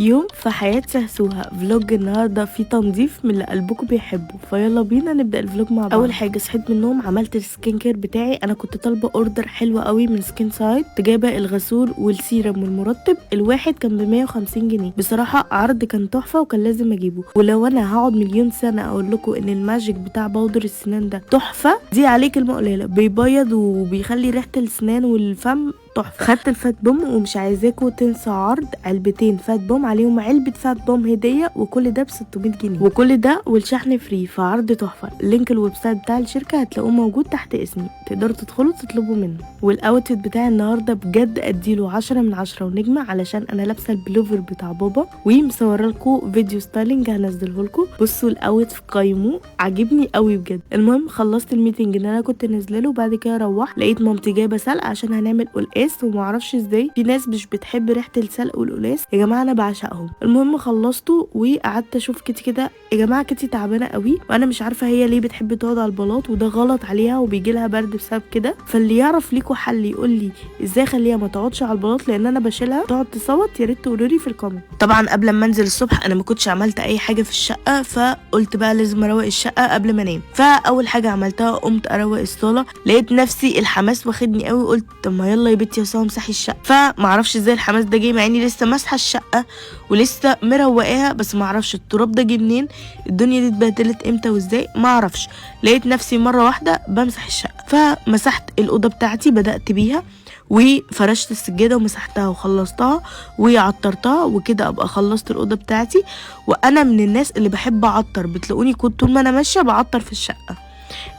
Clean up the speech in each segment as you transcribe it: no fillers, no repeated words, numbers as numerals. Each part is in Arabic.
يوم في حياة سهسوها. فلوج النهارده فيه تنظيف من اللي قلبكم بيحبه، فيلا بينا نبدا الفلوج مع بعض. اول حاجه صحيت من النوم، عملت السكين كير بتاعي. انا كنت طالبه اوردر حلوه قوي من سكين سايد، جايبه الغسول والسيرم والمرطب. الواحد كان ب 150 جنيه. بصراحه عرض كان تحفه وكان لازم اجيبه. ولو انا هقعد مليون سنه اقول لكم ان الماجيك بتاع بودر السنان ده تحفه، دي عليه كلمه قليله. بيبيض وبيخلي ريحه السنان والفم تحفه. خدت الفات بوم، ومش عايزاكم تنسوا عرض علبتين فات بوم عليهم علبه فات بوم هديه، وكل ده ب 600 جنيه، وكل ده والشحن فري. فعرض تحفه. لينك الويب سايت بتاع الشركه هتلاقوه موجود تحت اسمي، تقدروا تدخلوا تطلبوا منه. والاوتفيت بتاع النهارده بجد اديله 10 من 10 ونجمه، علشان انا لابسه البلوفر بتاع بابا، ومصوره لكم فيديو ستايلنج هنزله لكم. بصوا الاوتفيت قيموه، عاجبني قوي بجد. المهم خلصت الميتنج اللي انا كنت نازله، وبعد كده روحت لقيت مامتي جايبه سلق عشان هنعمل قلقاس. ومعرفش ازاي في ناس مش بتحب ريحه السلق والقلاص، يا جماعه انا بعشقهم. المهم خلصته وقعدت اشوف كيتي كده. يا جماعه كيتي تعبانه قوي، وانا مش عارفه هي ليه بتحب تقعد على البلاط، وده غلط عليها وبيجي لها برد بسبب كده. فاللي يعرف ليكوا حل يقول لي ازاي اخليها ما تقعدش على البلاط، لان انا بشيلها تقعد تصوت. يا ريت تقولوا لي في الكومنت. طبعا قبل ما انزل الصبح انا ما كنتش عملت اي حاجه في الشقه، فقلت بقى لازم اروق الشقه قبل ما انام. فاول حاجه عملتها قمت اروق الصاله. لقيت نفسي الحماس واخدني قوي، قلت طب ما يلا يا بنتي يا ساره امسحي الشقه. فمعرفش ازاي الحماس ده جه، مع اني لسه ماسحه الشقه ولسه مروقاها، بس معرفش التراب ده جه منين، الدنيا دي اتبهدلت امتى وازاي معرفش. لقيت نفسي مره واحده بمسح الشقه، فمسحت الاوضه بتاعتي، بدات بيها وفرشت السجاده ومسحتها وخلصتها وعطرتها، وكده ابقى خلصت الاوضه بتاعتي. وانا من الناس اللي بحب اعطر، بتلاقوني كنت طول ما انا ماشيه بعطر في الشقه.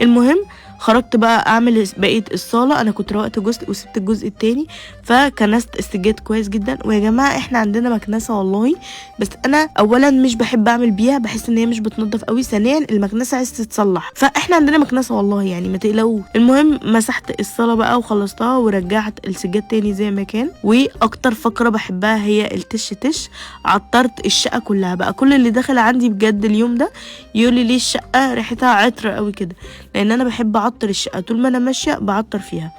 المهم خرجت بقى اعمل بقيه الصاله. انا كنت روقت جزء وسبت الجزء التاني، فكنست السجاد كويس جدا. ويا جماعه احنا عندنا مكنسه والله، بس انا اولا مش بحب اعمل بيها، بحس ان هي مش بتنضف قوي. ثانيا المكنسه عايز تتصلح، فاحنا عندنا مكنسه والله يعني ما تقلقوش. المهم مسحت الصاله بقى وخلصتها ورجعت السجاد تاني زي ما كان. واكتر فقره بحبها هي التش تش. عطرت الشقه كلها بقى. كل اللي داخل عندي بجد اليوم ده يقول لي ليه الشقه ريحتها عطر قوي كده، لان انا بحب اعطر الشقه طول ما انا ماشيه بعطر فيها.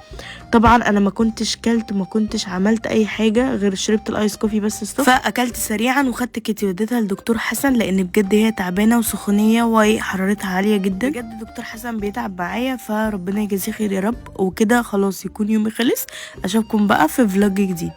طبعا انا ما كنتش كلت، ما كنتش عملت اي حاجه غير شربت الايس كوفي بس الصبح. فاكلت سريعا وخدت كيتي وديتها لدكتور حسن، لان بجد هي تعبانه وسخونيه وحرارتها عاليه جدا. بجد دكتور حسن بيتعب معايا، فربنا يجازيه خير يا رب. وكده خلاص يكون يومي خلص. اشوفكم بقى في فلوج جديد.